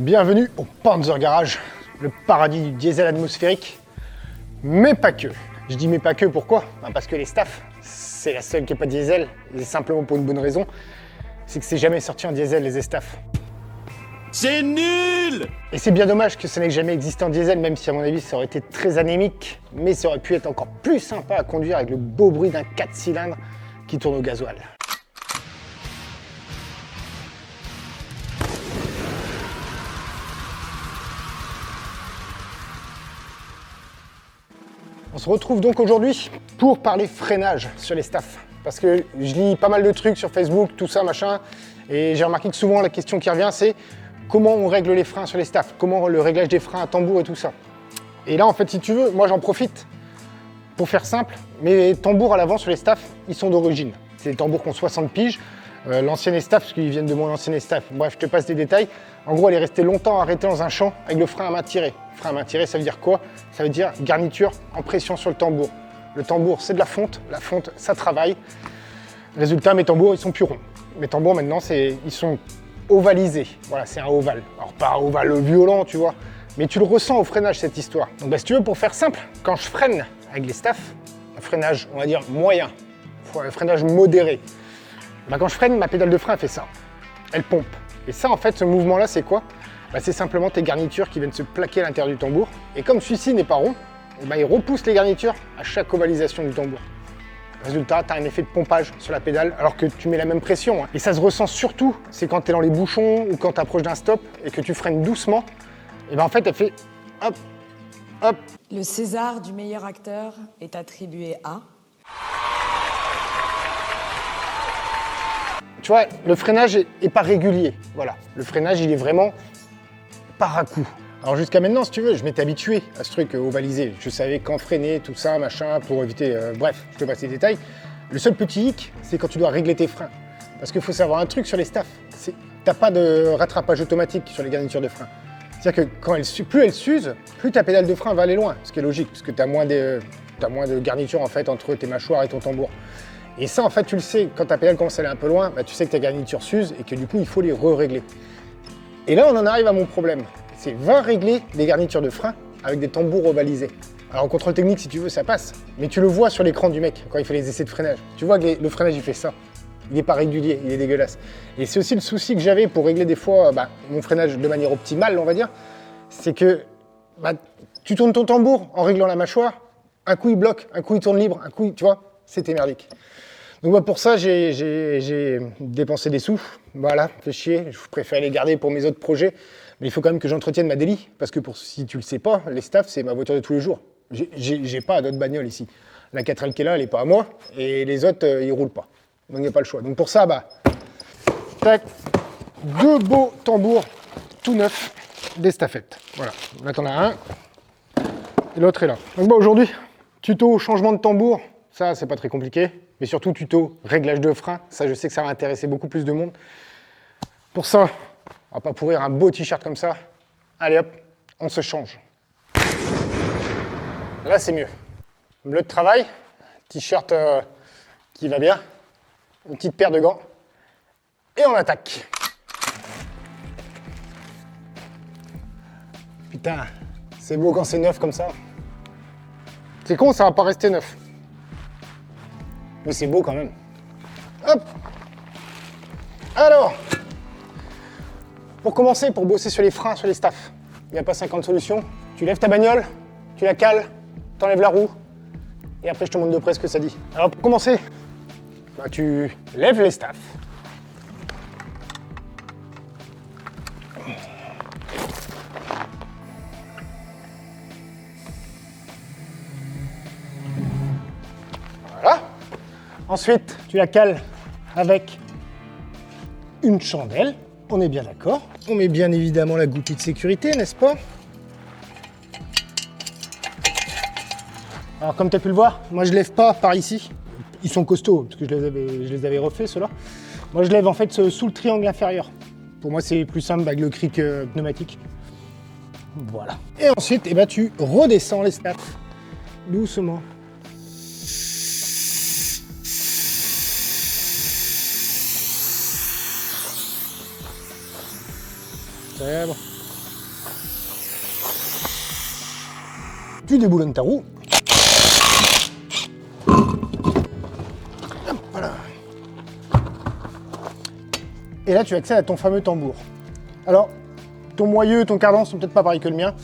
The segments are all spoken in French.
Bienvenue au Panzer Garage, le paradis du diesel atmosphérique, mais pas que. Je dis mais pas que, pourquoi? Parce que les staffs, c'est la seule qui n'est pas diesel, et simplement pour une bonne raison, c'est que c'est jamais sorti en diesel les staffs. C'est nul! Et c'est bien dommage que ça n'ait jamais existé en diesel, même si à mon avis ça aurait été très anémique, mais ça aurait pu être encore plus sympa à conduire avec le beau bruit d'un 4 cylindres qui tourne au gasoil. On se retrouve donc aujourd'hui pour parler freinage sur les staffs. Parce que je lis pas mal de trucs sur Facebook, tout ça, machin, et j'ai remarqué que souvent la question qui revient c'est comment on règle les freins sur les staffs, comment le réglage des freins à tambour et tout ça. Et là en fait si tu veux, moi j'en profite pour faire simple, mes tambours à l'avant sur les staffs, ils sont d'origine. C'est des tambours qui ont 60 piges, l'ancienne Estaf, parce qu'ils viennent de mon ancienne Estaf. Bref, je te passe des détails. En gros, elle est restée longtemps arrêtée dans un champ avec le frein à main tiré. Frein à main tiré, ça veut dire quoi? Ça veut dire garniture en pression sur le tambour. Le tambour, c'est de la fonte, ça travaille. Résultat, mes tambours, ils sont plus ronds. Mes tambours, maintenant, ils sont ovalisés. Voilà, c'est un ovale. Alors, pas un ovale violent, tu vois, mais tu le ressens au freinage, cette histoire. Donc, si tu veux, pour faire simple, quand je freine avec les staffs, un freinage, on va dire, moyen, un freinage modéré, quand je freine, ma pédale de frein, elle fait ça. Elle pompe. Et ça, en fait, ce mouvement-là, c'est quoi? C'est simplement tes garnitures qui viennent se plaquer à l'intérieur du tambour. Et comme celui-ci n'est pas rond, il repousse les garnitures à chaque ovalisation du tambour. Résultat, tu as un effet de pompage sur la pédale alors que tu mets la même pression. Et ça se ressent surtout, c'est quand tu es dans les bouchons ou quand tu approches d'un stop et que tu freines doucement. Et en fait, elle fait hop, hop. Le César du meilleur acteur est attribué à... Tu vois, le freinage est pas régulier. Voilà, le freinage, il est vraiment par à coup. Alors jusqu'à maintenant, si tu veux, je m'étais habitué à ce truc ovalisé. Je savais quand freiner, tout ça, machin, pour éviter... bref, je te passe les détails. Le seul petit hic, c'est quand tu dois régler tes freins. Parce qu'il faut savoir un truc sur les staffs, t'as pas de rattrapage automatique sur les garnitures de frein. C'est-à-dire que plus elles s'usent, plus ta pédale de frein va aller loin. Ce qui est logique, parce que t'as moins de garniture en fait entre tes mâchoires et ton tambour. Et ça, en fait, tu le sais, quand ta pédale commence à aller un peu loin, tu sais que ta garniture s'use et que du coup, il faut les re-régler. Et là, on en arrive à mon problème. C'est va régler des garnitures de frein avec des tambours ovalisés. Alors, en contrôle technique, si tu veux, ça passe. Mais tu le vois sur l'écran du mec quand il fait les essais de freinage. Tu vois que le freinage, il fait ça. Il n'est pas régulier, il est dégueulasse. Et c'est aussi le souci que j'avais pour régler des fois mon freinage de manière optimale, on va dire. C'est que tu tournes ton tambour en réglant la mâchoire. Un coup, il bloque, un coup, il tourne libre, un coup, tu vois, c'était merdique. Donc pour ça, j'ai dépensé des sous. Voilà, fait chier. Je préfère les garder pour mes autres projets. Mais il faut quand même que j'entretienne ma délit. Parce que si tu le sais pas, les staffs, c'est ma voiture de tous les jours. J'ai pas d'autres bagnoles ici. La 4L qui est là, elle n'est pas à moi. Et les autres, ils roulent pas. Donc il n'y a pas le choix. Donc pour ça, tac, deux beaux tambours tout neufs des staffettes. Voilà, là t'en as un. Et l'autre est là. Donc aujourd'hui, tuto changement de tambour. Ça, c'est pas très compliqué. Mais surtout, tuto réglage de frein. Ça, je sais que ça va intéresser beaucoup plus de monde. Pour ça, on va pas pourrir un beau t-shirt comme ça. Allez hop, on se change. Là, c'est mieux. Bleu de travail, t-shirt qui va bien, une petite paire de gants, et on attaque. Putain, c'est beau quand c'est neuf comme ça. C'est con, ça va pas rester neuf. Mais c'est beau quand même. Hop! Alors, pour commencer, pour bosser sur les freins, sur les staffs, il n'y a pas 50 solutions. Tu lèves ta bagnole, tu la cales, t'enlèves la roue, et après je te montre de près ce que ça dit. Alors pour commencer, tu lèves les staffs. Voilà. Ensuite, tu la cales avec une chandelle. On est bien d'accord. On met bien évidemment la goupille de sécurité, n'est-ce pas? Alors comme tu as pu le voir, moi je lève pas par ici. Ils sont costauds, parce que je les avais refaits ceux-là. Moi je lève en fait sous le triangle inférieur. Pour moi c'est plus simple avec le cric pneumatique. Voilà. Et ensuite, tu redescends les staffs. Doucement. C'est bon. Tu déboulonnes ta roue. Voilà. Et là, tu accèdes à ton fameux tambour. Alors, ton moyeu, ton cardan sont peut-être pas pareils que le mien.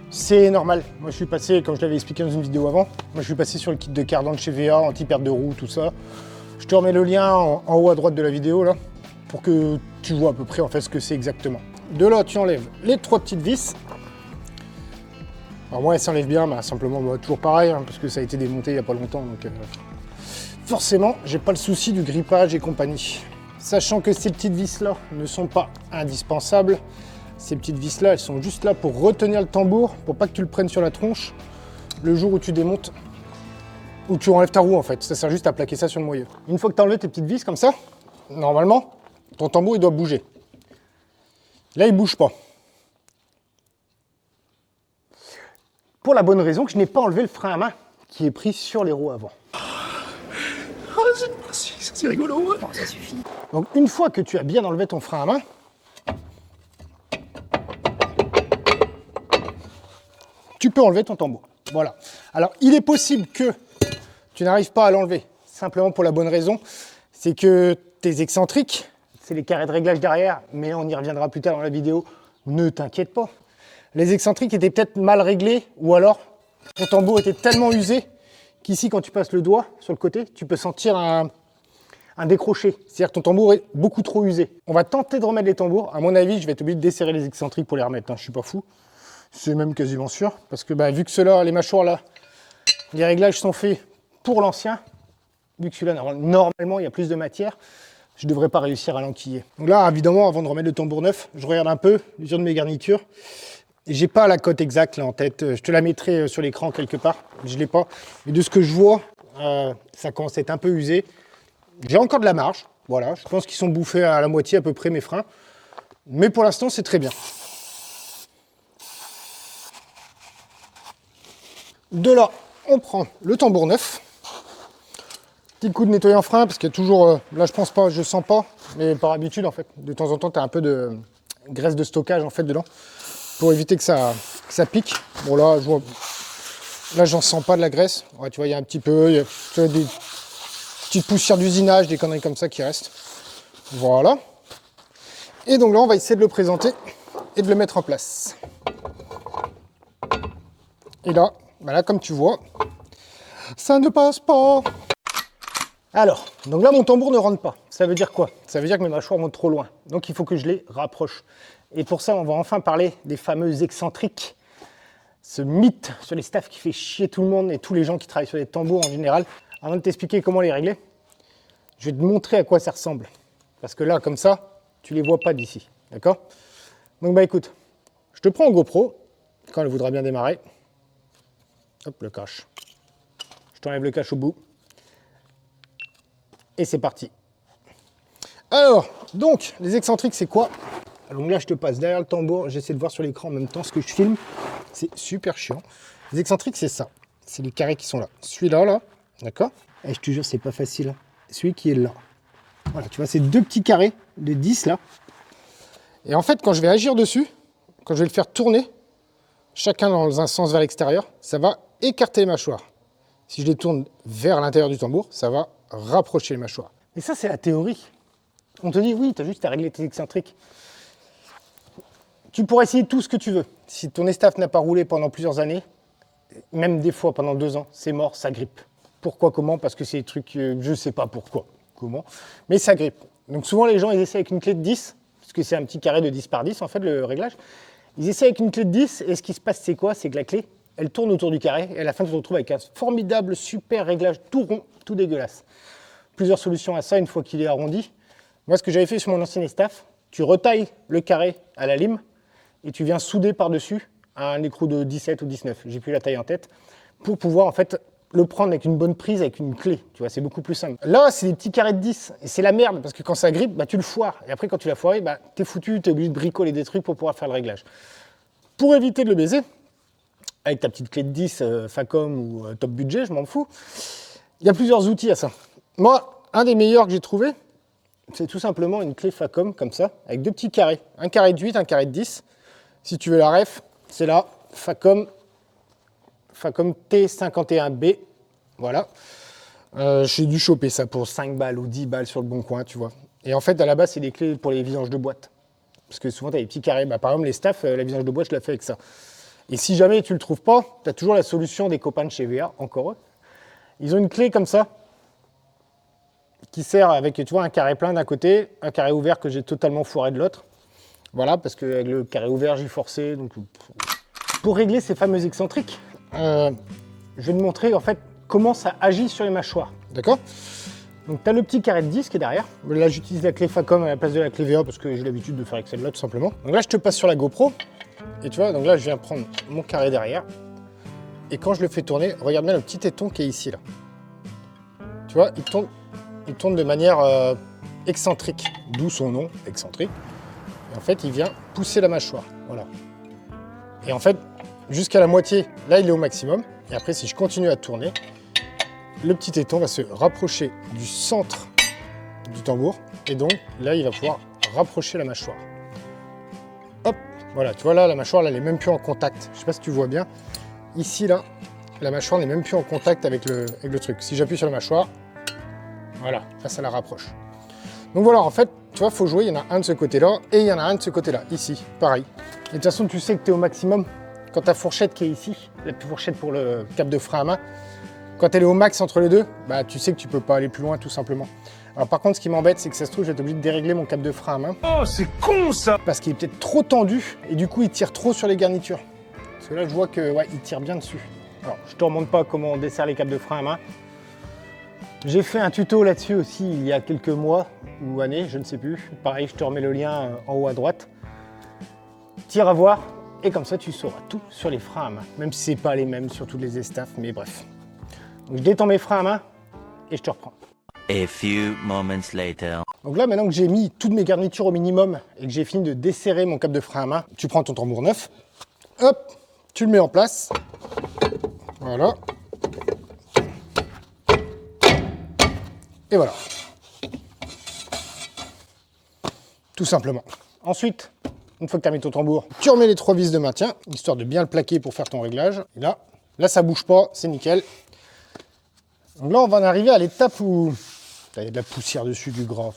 C'est normal. Moi, je suis passé, comme je l'avais expliqué dans une vidéo avant, moi, je suis passé sur le kit de cardan de chez VA, anti-perte de roue, tout ça. Je te remets le lien en haut à droite de la vidéo, là, pour que tu vois à peu près, en fait, ce que c'est exactement. De là, tu enlèves les 3 petites vis. Alors moi, elle s'enlève bien, bah, simplement, bah, toujours pareil, hein, parce que ça a été démonté il n'y a pas longtemps, donc forcément, j'ai pas le souci du grippage et compagnie. Sachant que ces petites vis-là ne sont pas indispensables, ces petites vis-là, elles sont juste là pour retenir le tambour, pour pas que tu le prennes sur la tronche le jour où tu démontes, où tu enlèves ta roue en fait. Ça sert juste à plaquer ça sur le moyeu. Une fois que tu as enlevé tes petites vis comme ça, normalement, ton tambour il doit bouger. Là, il bouge pas. Pour la bonne raison que je n'ai pas enlevé le frein à main qui est pris sur les roues avant. C'est rigolo, ouais. Bon, ça suffit. Donc une fois que tu as bien enlevé ton frein à main, tu peux enlever ton tambour. Voilà. Alors il est possible que tu n'arrives pas à l'enlever, simplement pour la bonne raison, c'est que tes excentriques, c'est les carrés de réglage derrière, mais on y reviendra plus tard dans la vidéo, ne t'inquiète pas. Les excentriques étaient peut-être mal réglés, ou alors ton tambour était tellement usé qu'ici quand tu passes le doigt sur le côté, tu peux sentir un décroché, c'est-à-dire que ton tambour est beaucoup trop usé. On va tenter de remettre les tambours. À mon avis, je vais être obligé de desserrer les excentriques pour les remettre, hein. Je suis pas fou. C'est même quasiment sûr, parce que bah, vu que ceux-là, les mâchoires là, les réglages sont faits pour l'ancien, vu que celui-là, normalement, il y a plus de matière, je ne devrais pas réussir à l'enquiller. Donc là, évidemment, avant de remettre le tambour neuf, je regarde un peu l'usure de mes garnitures. Et j'ai pas la cote exacte là en tête. Je te la mettrai sur l'écran quelque part. Je l'ai pas. Mais de ce que je vois, ça commence à être un peu usé. J'ai encore de la marge. Voilà, je pense qu'ils sont bouffés à la moitié à peu près mes freins. Mais pour l'instant, c'est très bien. De là, on prend le tambour neuf. Petit coup de nettoyant frein parce qu'il y a toujours, là je pense pas, je sens pas, mais par habitude en fait, de temps en temps tu as un peu de graisse de stockage en fait dedans pour éviter que ça pique. Bon là, là j'en sens pas de la graisse. Ouais, tu vois, il y a un petit peu, il y a des petites poussières d'usinage, des conneries comme ça qui restent. Voilà. Et donc là, on va essayer de le présenter et de le mettre en place. Et là, bah là comme tu vois, ça ne passe pas. Alors, donc là, mon tambour ne rentre pas. Ça veut dire quoi? Ça veut dire que mes mâchoires montent trop loin. Donc, il faut que je les rapproche. Et pour ça, on va enfin parler des fameux excentriques. Ce mythe sur les staffs qui fait chier tout le monde et tous les gens qui travaillent sur les tambours en général. Avant de t'expliquer comment les régler, je vais te montrer à quoi ça ressemble. Parce que là, comme ça, tu les vois pas d'ici. D'accord? Donc, bah écoute, je te prends en GoPro, quand elle voudra bien démarrer. Hop, le cache. Je t'enlève le cache au bout. Et c'est parti. Alors, donc, les excentriques, c'est quoi? Donc là, je te passe derrière le tambour. J'essaie de voir sur l'écran en même temps ce que je filme. C'est super chiant. Les excentriques, c'est ça. C'est les carrés qui sont là. Celui-là, là, d'accord? Et je te jure, c'est pas facile. Celui qui est là. Voilà, tu vois, c'est deux petits carrés de 10, là. Et en fait, quand je vais agir dessus, quand je vais le faire tourner, chacun dans un sens vers l'extérieur, ça va écarter les mâchoires. Si je les tourne vers l'intérieur du tambour, ça va rapprocher les mâchoires. Mais ça, c'est la théorie. On te dit, oui, tu as juste à régler tes excentriques. Tu pourras essayer tout ce que tu veux. Si ton estaf n'a pas roulé pendant plusieurs années, même des fois pendant 2 ans, c'est mort, ça grippe. Pourquoi, comment? Parce que c'est des trucs, je ne sais pas pourquoi, comment, mais ça grippe. Donc souvent, les gens, ils essaient avec une clé de 10, parce que c'est un petit carré de 10 par 10, en fait, le réglage. Ils essaient avec une clé de 10, et ce qui se passe, c'est quoi? C'est que la clé, elle tourne autour du carré, et à la fin, tu te retrouves avec un formidable, super réglage tout rond, tout dégueulasse. Plusieurs solutions à ça, une fois qu'il est arrondi. Moi, ce que j'avais fait sur mon ancien estaf, tu retailles le carré à la lime, et tu viens souder par-dessus un écrou de 17 ou 19. J'ai plus la taille en tête, pour pouvoir, en fait, le prendre avec une bonne prise, avec une clé. Tu vois, c'est beaucoup plus simple. Là, c'est des petits carrés de 10, et c'est la merde, parce que quand ça grippe, bah, tu le foires. Et après, quand tu l'as foiré, bah, t'es foutu, t'es obligé de bricoler des trucs pour pouvoir faire le réglage. Pour éviter de le baiser, avec ta petite clé de 10, Facom ou top budget, je m'en fous, il y a plusieurs outils à ça. Moi, un des meilleurs que j'ai trouvé, c'est tout simplement une clé Facom, comme ça, avec 2 petits carrés. Un carré de 8, un carré de 10. Si tu veux la ref, c'est là, Facom Facom T51B. Voilà. J'ai dû choper ça pour 5 balles ou 10 balles sur le bon coin, tu vois. Et en fait, à la base, c'est des clés pour les vidanges de boîte. Parce que souvent, tu as des petits carrés. Bah, par exemple, les staffs, la vidange de boîte, je la fais avec ça. Et si jamais tu ne le trouves pas, tu as toujours la solution des copains de chez VA, encore eux. Ils ont une clé comme ça, qui sert avec, tu vois, un carré plein d'un côté, un carré ouvert que j'ai totalement foiré de l'autre. Voilà, parce qu'avec le carré ouvert, j'ai forcé. Donc, pour régler ces fameux excentriques, je vais te montrer en fait comment ça agit sur les mâchoires. D'accord? Donc, tu as le petit carré de disque derrière. Là, j'utilise la clé Facom à la place de la clé VA parce que j'ai l'habitude de faire avec celle-là, tout simplement. Donc là, je te passe sur la GoPro. Et tu vois, donc là, je viens prendre mon carré derrière. Et quand je le fais tourner, regarde bien le petit téton qui est ici, là. Tu vois, il tourne de manière excentrique, d'où son nom, excentrique. Et en fait, il vient pousser la mâchoire, voilà. Et en fait, jusqu'à la moitié, là, il est au maximum. Et après, si je continue à tourner, le petit téton va se rapprocher du centre du tambour. Et donc, là, il va pouvoir rapprocher la mâchoire. Hop, voilà, tu vois, là, la mâchoire, là, elle n'est même plus en contact. Je ne sais pas si tu vois bien. Ici, là, la mâchoire n'est même plus en contact avec le truc. Si j'appuie sur la mâchoire, voilà, là, ça la rapproche. Donc voilà, en fait, tu vois, il faut jouer. Il y en a un de ce côté-là et il y en a un de ce côté-là, ici, pareil. Et de toute façon, tu sais que tu es au maximum quand ta fourchette qui est ici, la fourchette pour le cap de frein à main, quand elle est au max entre les deux, bah, tu sais que tu peux pas aller plus loin, tout simplement. Alors par contre, ce qui m'embête, c'est que ça se trouve, je vais être obligé de dérégler mon cap de frein à main. Oh, c'est con ça! Parce qu'il est peut-être trop tendu et du coup, il tire trop sur les garnitures. Parce que là, je vois que ouais, il tire bien dessus. Alors, je te remonte pas comment on dessert les caps de frein à main. J'ai fait un tuto là-dessus aussi il y a quelques mois ou années, je ne sais plus. Pareil, je te remets le lien en haut à droite. Tire à voir et comme ça, tu sauras tout sur les freins à main. Même si c'est pas les mêmes sur tous les estafs, mais bref. Donc, je détends mes freins à main et je te reprends. A few moments later. Donc là, maintenant que j'ai mis toutes mes garnitures au minimum et que j'ai fini de desserrer mon cap de frein à main, tu prends ton tambour neuf, hop, tu le mets en place. Voilà. Et voilà. Tout simplement. Ensuite, une fois que tu as mis ton tambour, tu remets les 3 vis de maintien, histoire de bien le plaquer pour faire ton réglage. Et là ça bouge pas, c'est nickel. Donc là, on va en arriver à l'étape où... Il y a de la poussière dessus, du gras.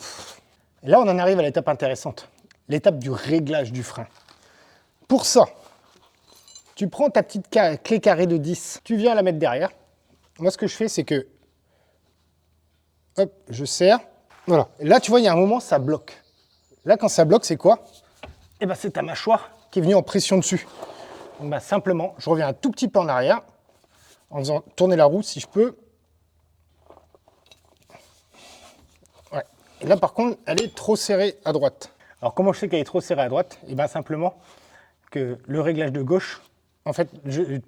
Et là, on en arrive à l'étape intéressante. L'étape du réglage du frein. Pour ça, tu prends ta petite clé carrée de 10, tu viens la mettre derrière. Moi, ce que je fais, c'est que... Hop, je serre. Voilà. Et là, tu vois, il y a un moment, ça bloque. Là, quand ça bloque, c'est quoi? Eh ben, c'est ta mâchoire qui est venue en pression dessus. Donc, ben, simplement, je reviens un tout petit peu en arrière, en faisant tourner la roue si je peux. Ouais. Et là, par contre, elle est trop serrée à droite. Alors, comment je sais qu'elle est trop serrée à droite? Eh bien, simplement que le réglage de gauche, en fait,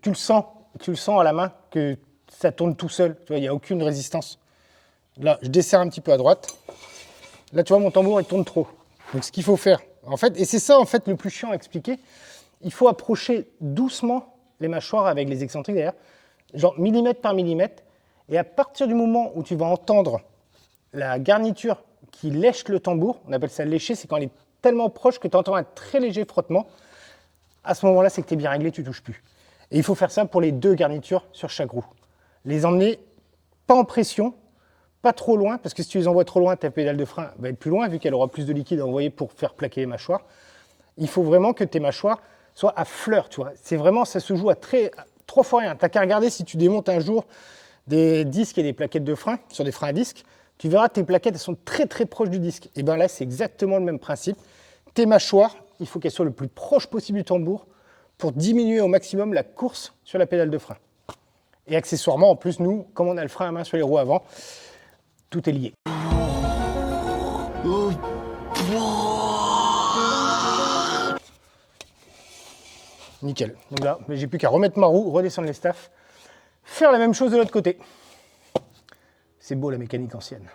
tu le sens à la main que ça tourne tout seul. Tu vois, il n'y a aucune résistance. Là, je desserre un petit peu à droite. Là, tu vois, mon tambour, il tourne trop. Donc, ce qu'il faut faire, en fait, et c'est ça, en fait, le plus chiant à expliquer, il faut approcher doucement les mâchoires avec les excentriques derrière, genre millimètre par millimètre. Et à partir du moment où tu vas entendre la garniture qui lèche le tambour, on appelle ça lécher, c'est quand elle est tellement proche que tu entends un très léger frottement. À ce moment-là, c'est que tu es bien réglé, tu ne touches plus. Et il faut faire ça pour les 2 garnitures sur chaque roue. Les emmener pas en pression, pas trop loin, parce que si tu les envoies trop loin, ta pédale de frein va être plus loin, vu qu'elle aura plus de liquide à envoyer pour faire plaquer les mâchoires. Il faut vraiment que tes mâchoires soient à fleur, tu vois. C'est vraiment, ça se joue à 3 fois rien. Tu n'as qu'à regarder si tu démontes un jour des disques et des plaquettes de frein sur des freins à disque, tu verras tes plaquettes, elles sont très très proches du disque. Et bien là, c'est exactement le même principe. Tes mâchoires, il faut qu'elles soient le plus proche possible du tambour pour diminuer au maximum la course sur la pédale de frein. Et accessoirement, en plus, nous, comme on a le frein à main sur les roues avant, tout est lié. Nickel. Donc là, j'ai plus qu'à remettre ma roue, redescendre les staffs, faire la même chose de l'autre côté. C'est beau la mécanique ancienne.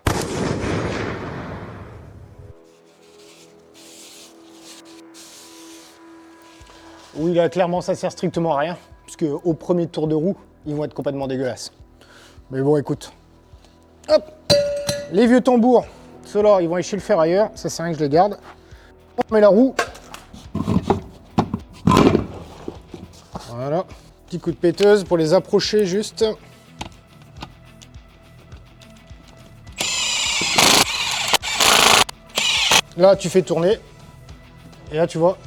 Oui, là, clairement, ça sert strictement à rien, puisque au premier tour de roue, ils vont être complètement dégueulasses. Mais bon, écoute. Hop! Les vieux tambours, ceux-là, ils vont aller chez le ferrailleur, ça sert à rien que je les garde. On met la roue. Voilà. Petit coup de péteuse pour les approcher juste. Là, tu fais tourner. Et là, tu vois.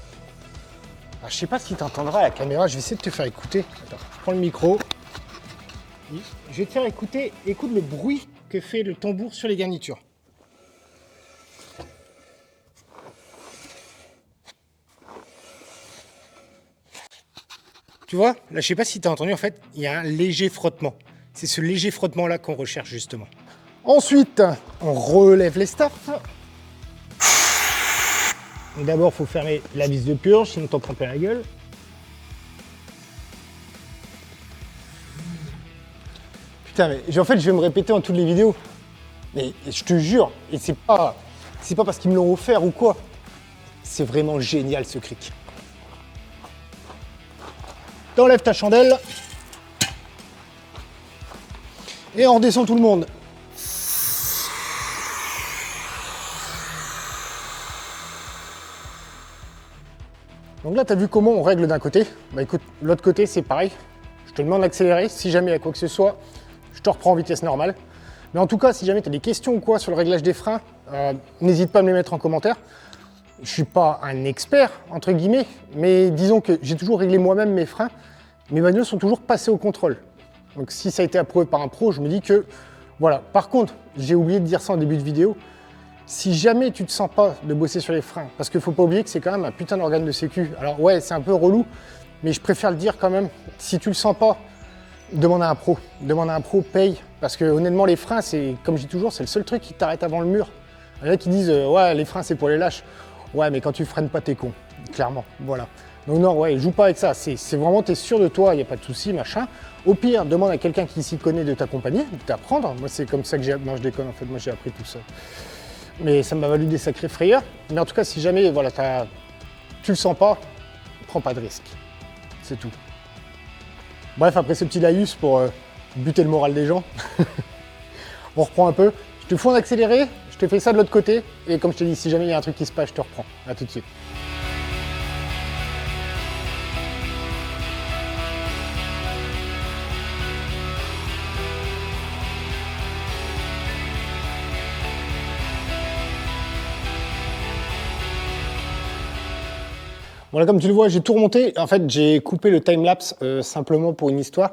Ah, je sais pas si tu entendras à la caméra. Je vais essayer de te faire écouter. Attends, je prends le micro. Je vais te faire écouter. Écoute le bruit que fait le tambour sur les garnitures. Tu vois, là, je sais pas si tu as entendu, en fait, il y a un léger frottement. C'est ce léger frottement-là qu'on recherche, justement. Ensuite, on relève les staffs. D'abord, il faut fermer la vis de purge, sinon t'en prends plein la gueule. Putain, mais en fait, je vais me répéter en toutes les vidéos. Mais je te jure, et c'est pas parce qu'ils me l'ont offert ou quoi. C'est vraiment génial, ce cric. T'enlèves ta chandelle. Et on redescend tout le monde. Donc là, tu as vu comment on règle d'un côté. Bah écoute, l'autre côté, c'est pareil. Je te demande d'accélérer. Si jamais il y a quoi que ce soit, je te reprends en vitesse normale. Mais en tout cas, si jamais tu as des questions ou quoi sur le réglage des freins, n'hésite pas à me les mettre en commentaire. Je ne suis pas un expert, entre guillemets, mais disons que j'ai toujours réglé moi-même mes freins. Mes manuels sont toujours passés au contrôle. Donc si ça a été approuvé par un pro, je me dis que voilà. Par contre, j'ai oublié de dire ça en début de vidéo. Si jamais tu te sens pas de bosser sur les freins, parce qu'il faut pas oublier que c'est quand même un putain d'organe de sécu. Alors ouais, c'est un peu relou, mais je préfère le dire quand même. Si tu le sens pas, demande à un pro. Demande à un pro, paye. Parce que honnêtement, les freins, c'est comme je dis toujours, c'est le seul truc qui t'arrête avant le mur. Il y en a qui disent ouais, les freins c'est pour les lâches. Ouais, mais quand tu freines pas, t'es con. Clairement, voilà. Donc non, ouais, joue pas avec ça. C'est vraiment, t'es sûr de toi, il n'y a pas de souci, machin. Au pire, demande à quelqu'un qui s'y connaît de t'accompagner, de t'apprendre. Moi, c'est comme ça que j'ai... Non, je déconne, en fait, moi j'ai appris tout ça. Mais ça m'a valu des sacrées frayeurs. Mais en tout cas, si jamais voilà, tu le sens pas, prends pas de risque. C'est tout. Bref, après ce petit laïus pour buter le moral des gens, on reprend un peu. Je te fous en accéléré, je te fais ça de l'autre côté. Et comme je te dis, si jamais il y a un truc qui se passe, je te reprends. À tout de suite. Voilà, comme tu le vois, j'ai tout remonté. En fait, j'ai coupé le time-lapse simplement pour une histoire.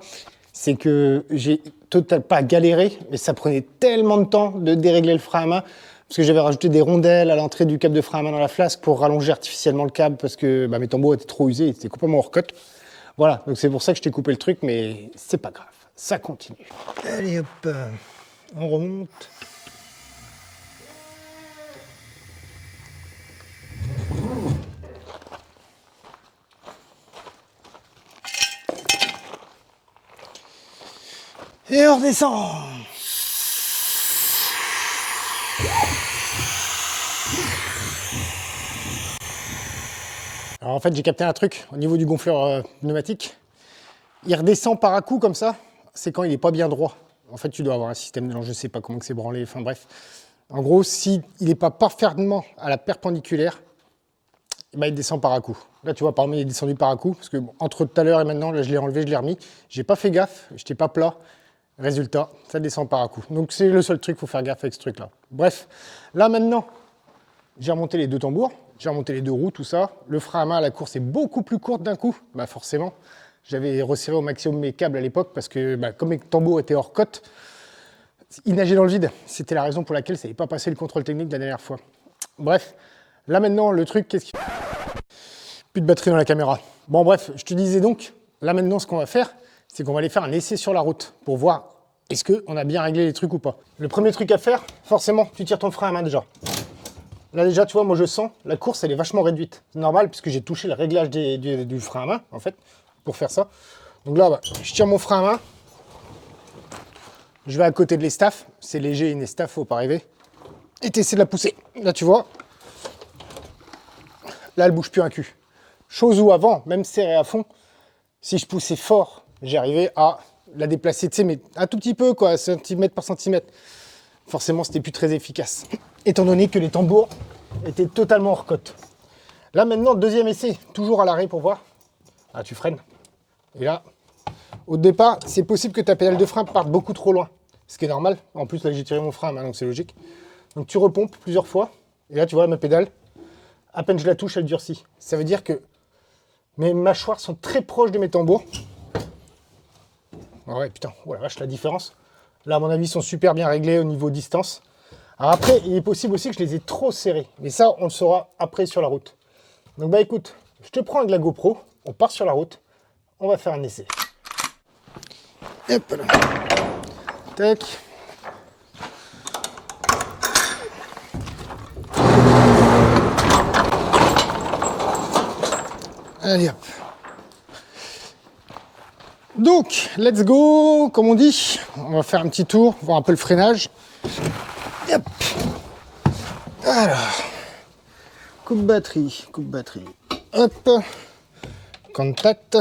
C'est que j'ai pas galéré, mais ça prenait tellement de temps de dérégler le frein à main, parce que j'avais rajouté des rondelles à l'entrée du câble de frein à main dans la flasque pour rallonger artificiellement le câble, parce que mes tambours étaient trop usés, ils étaient complètement hors cote. Voilà, donc c'est pour ça que je t'ai coupé le truc, mais c'est pas grave, ça continue. Allez hop, on remonte. Et on redescend. Alors en fait, j'ai capté un truc au niveau du gonfleur pneumatique. Il redescend par à coup comme ça, c'est quand il n'est pas bien droit. En fait, tu dois avoir un système, je ne sais pas comment c'est branlé, enfin bref. En gros, s'il n'est pas parfaitement à la perpendiculaire, il descend par à coup. Là, tu vois, par exemple, il est descendu par à coup, parce que entre tout à l'heure et maintenant, là, je l'ai enlevé, je l'ai remis. J'ai pas fait gaffe, je n'étais pas plat. Résultat, ça descend par à coup. Donc c'est le seul truc, il faut faire gaffe avec ce truc-là. Bref, là maintenant, j'ai remonté les deux tambours, j'ai remonté les deux roues, tout ça. Le frein à main à la course est beaucoup plus courte d'un coup. Bah forcément, j'avais resserré au maximum mes câbles à l'époque parce que comme mes tambours étaient hors cote, ils nageaient dans le vide. C'était la raison pour laquelle ça n'avait pas passé le contrôle technique de la dernière fois. Bref, là maintenant, le truc, qu'est-ce qu'il... Plus de batterie dans la caméra. Bon bref, je te disais donc, là maintenant, ce qu'on va faire, c'est qu'on va aller faire un essai sur la route pour voir est-ce qu'on a bien réglé les trucs ou pas. Le premier truc à faire, forcément, tu tires ton frein à main déjà. Là déjà, tu vois, moi je sens, la course elle est vachement réduite. C'est normal puisque j'ai touché le réglage du frein à main, en fait, pour faire ça. Donc là, je tire mon frein à main. Je vais à côté de l'estaff. C'est léger, une estaff, faut pas rêver. Et tu essaies de la pousser. Là, tu vois. Là, elle bouge plus un cul. Chose où avant, même serré à fond, si je poussais fort, j'arrivais à la déplacer, tu sais, mais un tout petit peu, quoi, centimètre par centimètre. Forcément, c'était plus très efficace, étant donné que les tambours étaient totalement hors cote. Là, maintenant, deuxième essai, toujours à l'arrêt pour voir. Ah, tu freines. Et là, au départ, c'est possible que ta pédale de frein parte beaucoup trop loin. Ce qui est normal. En plus, là, j'ai tiré mon frein, donc c'est logique. Donc tu repompes plusieurs fois. Et là, tu vois, ma pédale, à peine je la touche, elle durcit. Ça veut dire que mes mâchoires sont très proches de mes tambours. Ah ouais, putain, oh la vache, la différence. Là, à mon avis, ils sont super bien réglés au niveau distance. Alors après, il est possible aussi que je les ai trop serrés. Mais ça, on le saura après sur la route. Donc bah écoute, je te prends avec la GoPro, on part sur la route, on va faire un essai. Hop là. Tac. Allez hop. Donc, let's go, comme on dit. On va faire un petit tour, voir un peu le freinage. Hop. Alors, coupe batterie. Hop. Contact.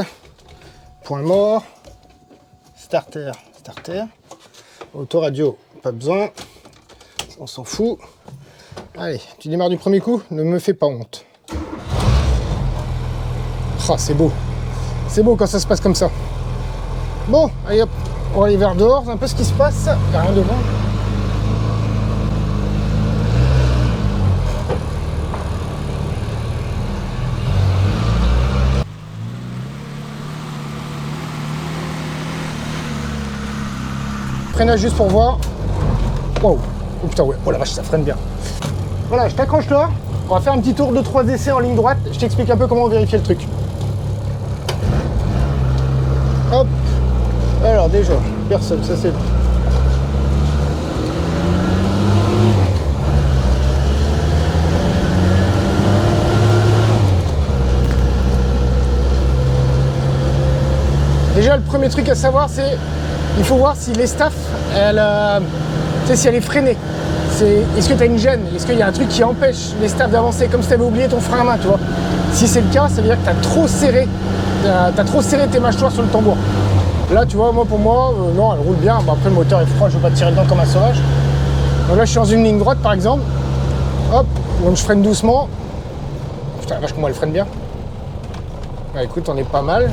Point mort. Starter. Autoradio, pas besoin. On s'en fout. Allez, tu démarres du premier coup, ne me fais pas honte. Oh, c'est beau. C'est beau quand ça se passe comme ça. Bon, allez hop, on va aller vers dehors, c'est un peu ce qui se passe. Il n'y a rien devant. Freinage juste pour voir. Wow. Oh putain, ouais. Oh la vache, ça freine bien. Voilà, je t'accroche là. On va faire un petit tour de 3 essais en ligne droite. Je t'explique un peu comment vérifier le truc. Hop. Alors déjà, personne, ça c'est bon. Déjà, le premier truc à savoir, c'est il faut voir si l'estaf, tu sais, si elle est freinée. Est-ce que tu as une gêne? Est-ce qu'il y a un truc qui empêche l'estaf d'avancer comme si tu avais oublié ton frein à main, tu vois? Si c'est le cas, ça veut dire que tu as trop serré. T'as trop serré tes mâchoires sur le tambour. Là, tu vois, pour moi, non, elle roule bien. Bon, après, le moteur est froid, je ne veux pas tirer dedans comme un sauvage. Donc là, je suis dans une ligne droite, par exemple. Hop, donc je freine doucement. Putain, la vache, comment elle freine bien. Bah, écoute, on est pas mal.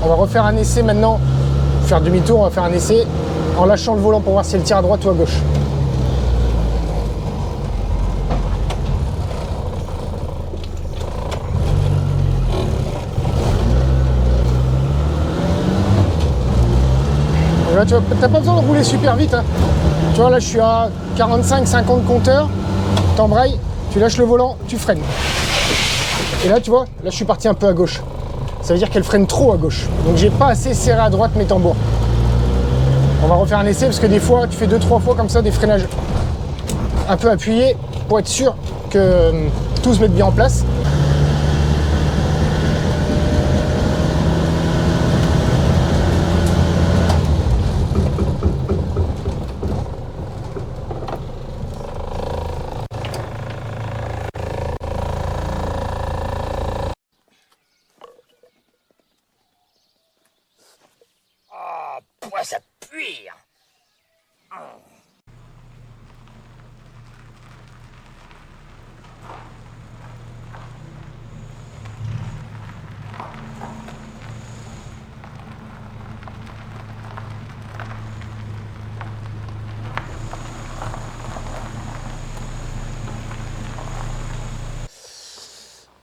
On va refaire un essai maintenant. Faire demi-tour, on va faire un essai en lâchant le volant pour voir si elle tire à droite ou à gauche. Là, tu n'as pas besoin de rouler super vite. Hein. Tu vois, là, je suis à 45-50 compteurs. T'embrayes, tu lâches le volant, tu freines. Et là, tu vois, là, je suis parti un peu à gauche. Ça veut dire qu'elle freine trop à gauche. Donc, j'ai pas assez serré à droite mes tambours. On va refaire un essai parce que des fois, tu fais 2-3 fois comme ça des freinages un peu appuyés pour être sûr que tout se mette bien en place. Ça pue.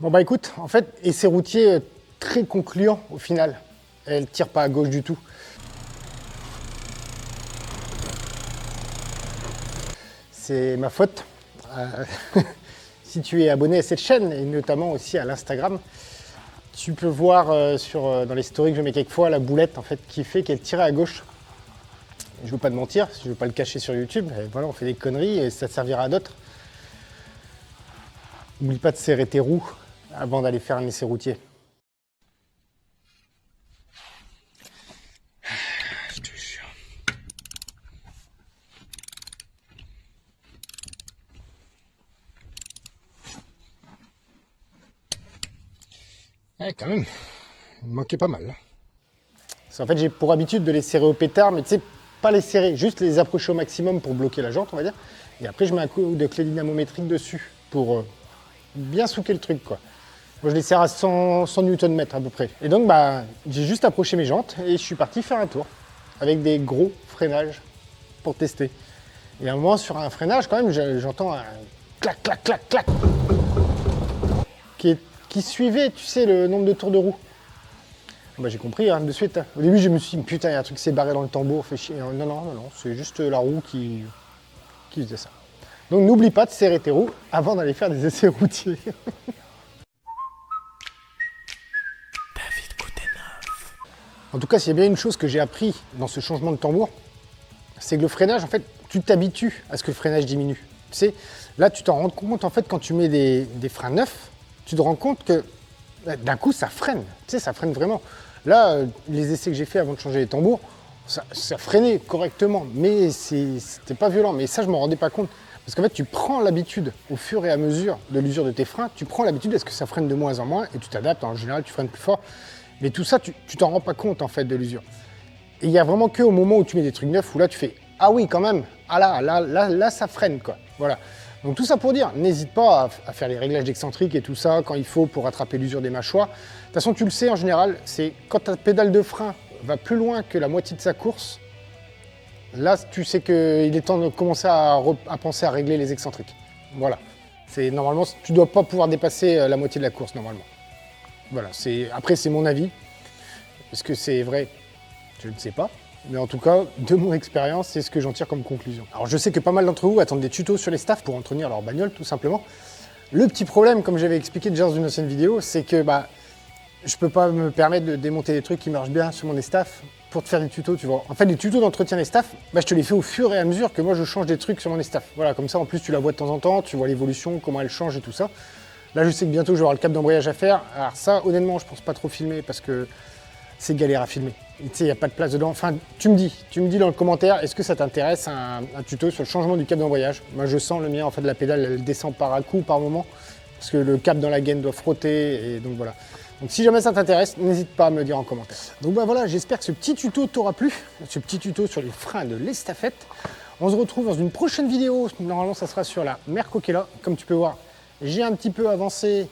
Bon bah écoute, en fait, essai routier très concluant au final. Elle tire pas à gauche du tout. C'est ma faute. Si tu es abonné à cette chaîne, et notamment aussi à l'Instagram, tu peux voir dans les stories que je mets quelquefois la boulette en fait, qui fait qu'elle tirait à gauche. Je ne veux pas te mentir, je ne veux pas le cacher sur YouTube. Et voilà, on fait des conneries et ça te servira à d'autres. N'oublie pas de serrer tes roues avant d'aller faire un essai routier. Je te jure. Ouais, quand même, il me manquait pas mal. En fait, j'ai pour habitude de les serrer au pétard, mais tu sais, pas les serrer, juste les approcher au maximum pour bloquer la jante, on va dire. Et après, je mets un coup de clé dynamométrique dessus pour bien souquer le truc, quoi. Moi, je les serre à 100 Nm à peu près. Et donc, bah, j'ai juste approché mes jantes et je suis parti faire un tour avec des gros freinages pour tester. Et à un moment, sur un freinage, quand même, j'entends un clac, clac, clac, clac qui suivait, tu sais, le nombre de tours de roue. Bah, j'ai compris hein, de suite. Au début, je me suis dit, putain, il y a un truc qui s'est barré dans le tambour, fait chier. Non, non, non, non, c'est juste la roue qui faisait ça. Donc, n'oublie pas de serrer tes roues avant d'aller faire des essais routiers. En tout cas, s'il y a bien une chose que j'ai appris dans ce changement de tambour, c'est que le freinage, en fait, tu t'habitues à ce que le freinage diminue. Tu sais, là, tu t'en rends compte, en fait, quand tu mets des freins neufs, tu te rends compte que d'un coup, ça freine. Tu sais, ça freine vraiment. Là, les essais que j'ai fait avant de changer les tambours, ça freinait correctement, mais c'était pas violent. Mais ça, je ne m'en rendais pas compte. Parce qu'en fait, tu prends l'habitude, au fur et à mesure de l'usure de tes freins, tu prends l'habitude à ce que ça freine de moins en moins et tu t'adaptes. En général, tu freines plus fort. Mais tout ça, tu t'en rends pas compte, en fait, de l'usure. Et il n'y a vraiment qu'au moment où tu mets des trucs neufs, où là, tu fais « Ah oui, quand même, ah là, ça freine, quoi. » Voilà. Donc tout ça pour dire, n'hésite pas à faire les réglages d'excentrique et tout ça quand il faut pour rattraper l'usure des mâchoires. De toute façon, tu le sais, en général, c'est quand ta pédale de frein va plus loin que la moitié de sa course, là, tu sais qu'il est temps de commencer à penser à régler les excentriques. Voilà. Normalement, tu ne dois pas pouvoir dépasser la moitié de la course, normalement. Voilà. Après, c'est mon avis. Est-ce que c'est vrai? Je ne sais pas. Mais en tout cas, de mon expérience, c'est ce que j'en tire comme conclusion. Alors je sais que pas mal d'entre vous attendent des tutos sur les staffs pour entretenir leur bagnole, tout simplement. Le petit problème, comme j'avais expliqué déjà dans une ancienne vidéo, c'est que je peux pas me permettre de démonter des trucs qui marchent bien sur mon staff pour te faire des tutos, tu vois. En fait, les tutos d'entretien des staffs, je te les fais au fur et à mesure que moi je change des trucs sur mon staff. Voilà, comme ça en plus tu la vois de temps en temps, tu vois l'évolution, comment elle change et tout ça. Là, je sais que bientôt je vais avoir le cap d'embrayage à faire. Alors ça, honnêtement, je pense pas trop filmer parce que c'est galère à filmer. Tu sais, il n'y a pas de place dedans. Enfin, tu me dis dans le commentaire, est-ce que ça t'intéresse un tuto sur le changement du cap d'embrayage? Moi, je sens le mien, en fait, la pédale, elle descend par à coup, par moment, parce que le cap dans la gaine doit frotter, et donc voilà. Donc si jamais ça t'intéresse, n'hésite pas à me le dire en commentaire. Donc voilà, j'espère que ce petit tuto t'aura plu, ce petit tuto sur les freins de l'estafette. On se retrouve dans une prochaine vidéo. Normalement, ça sera sur la Merco qui est là. Comme tu peux voir, j'ai un petit peu avancé.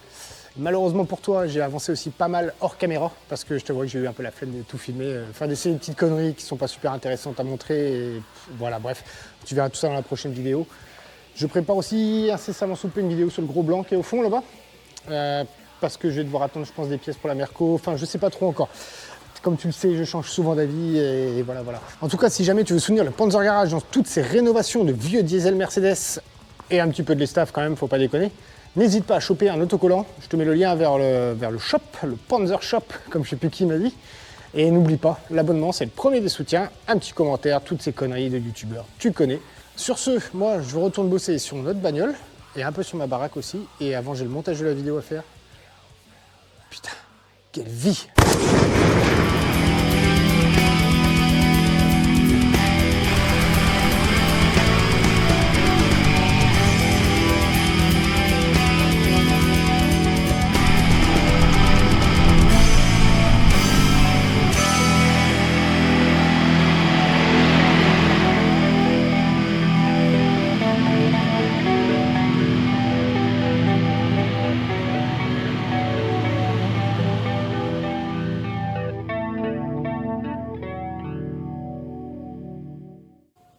Malheureusement pour toi, j'ai avancé aussi pas mal hors caméra parce que je te vois que j'ai eu un peu la flemme de tout filmer, enfin d'essayer des petites conneries qui sont pas super intéressantes à montrer. Et voilà, bref, tu verras tout ça dans la prochaine vidéo. Je prépare aussi incessamment sous peu une vidéo sur le gros blanc qui est au fond là-bas parce que je vais devoir attendre, je pense, des pièces pour la Merco. Enfin, je sais pas trop encore. Comme tu le sais, je change souvent d'avis et voilà. En tout cas, si jamais tu veux soutenir le Panzer Garage dans toutes ces rénovations de vieux diesel Mercedes et un petit peu de l'estaf quand même, faut pas déconner. N'hésite pas à choper un autocollant, je te mets le lien vers le shop, le Panzer Shop, comme je sais plus qui m'a dit. Et n'oublie pas, l'abonnement c'est le premier des soutiens, un petit commentaire, toutes ces conneries de youtubeurs, tu connais. Sur ce, moi je retourne bosser sur notre bagnole, et un peu sur ma baraque aussi, et avant j'ai le montage de la vidéo à faire. Putain, quelle vie!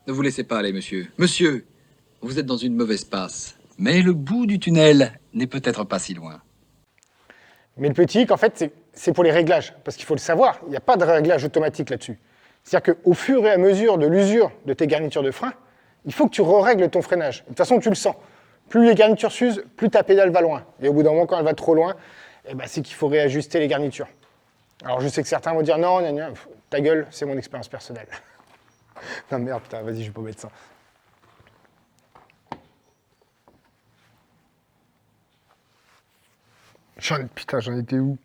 Ne vous laissez pas aller, monsieur. Monsieur, vous êtes dans une mauvaise passe. Mais le bout du tunnel n'est peut-être pas si loin. Mais le petit, en fait, c'est pour les réglages. Parce qu'il faut le savoir, il n'y a pas de réglage automatique là-dessus. C'est-à-dire qu'au fur et à mesure de l'usure de tes garnitures de frein, il faut que tu règles ton freinage. De toute façon, tu le sens. Plus les garnitures s'usent, plus ta pédale va loin. Et au bout d'un moment, quand elle va trop loin, c'est qu'il faut réajuster les garnitures. Alors je sais que certains vont dire non, ta gueule, c'est mon expérience personnelle. Non merde, putain, vas-y, je vais pas mettre ça. Putain, j'en étais où?